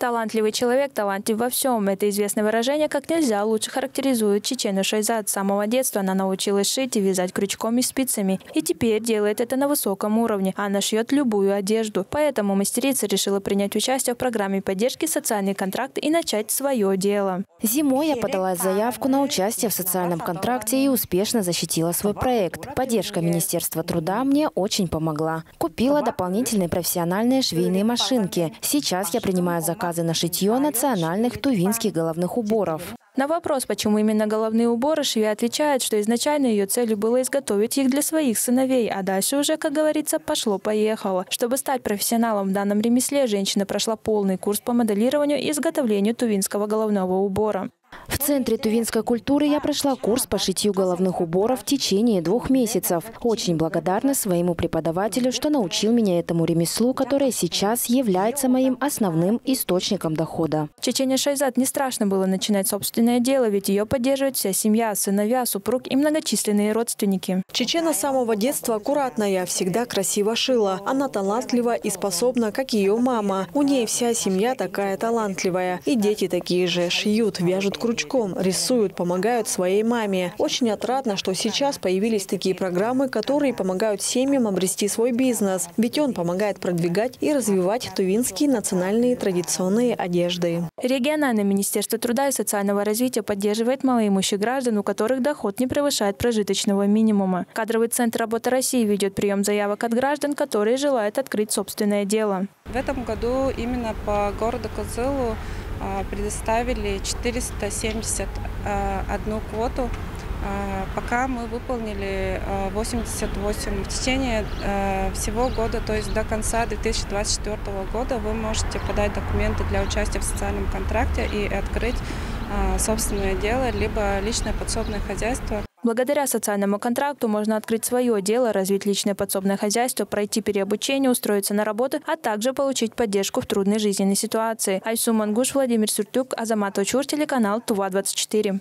Талантливый человек талантлив во всем. Это известное выражение как нельзя лучше характеризует Чечену Шайзат. С самого детства она научилась шить и вязать крючком и спицами. И теперь делает это на высоком уровне. Она шьет любую одежду. Поэтому мастерица решила принять участие в программе поддержки «Социальный контракт» и начать свое дело. Зимой я подала заявку на участие в социальном контракте и успешно защитила свой проект. Поддержка Министерства труда мне очень помогла. Купила дополнительные профессиональные швейные машинки. Сейчас я принимаю заказы на шитье национальных тувинских головных уборов. На вопрос, почему именно головные уборы, швея отвечает, что изначально ее целью было изготовить их для своих сыновей, а дальше уже, как говорится, пошло-поехало. Чтобы стать профессионалом в данном ремесле, женщина прошла полный курс по моделированию и изготовлению тувинского головного убора. В Центре тувинской культуры я прошла курс по шитью головных уборов в течение 2 месяцев. Очень благодарна своему преподавателю, что научил меня этому ремеслу, которое сейчас является моим основным источником дохода. Чечене Шайзат не страшно было начинать собственное дело, ведь ее поддерживает вся семья, сыновья, супруг и многочисленные родственники. Чечена с самого детства аккуратная, всегда красиво шила. Она талантлива и способна, как ее мама. У ней вся семья такая талантливая. И дети такие же. Шьют, вяжут крючком, рисуют, помогают своей маме. Очень отрадно, что сейчас появились такие программы, которые помогают семьям обрести свой бизнес. Ведь он помогает продвигать и развивать тувинские национальные традиционные одежды. Региональное министерство труда и социального развития поддерживает малоимущих граждан, у которых доход не превышает прожиточного минимума. Кадровый центр «Работа России» ведет прием заявок от граждан, которые желают открыть собственное дело. В этом году именно по городу Кызылу предоставили 471 квоту. Пока мы выполнили 88. В течение всего года, то есть до конца 2024 года, вы можете подать документы для участия в социальном контракте и открыть собственное дело, либо личное подсобное хозяйство. Благодаря социальному контракту можно открыть свое дело, развить личное подсобное хозяйство, пройти переобучение, устроиться на работу, а также получить поддержку в трудной жизненной ситуации. Айсу Мангуш, Владимир Сюртюк, Азамат Очур, телеканал Тува-24.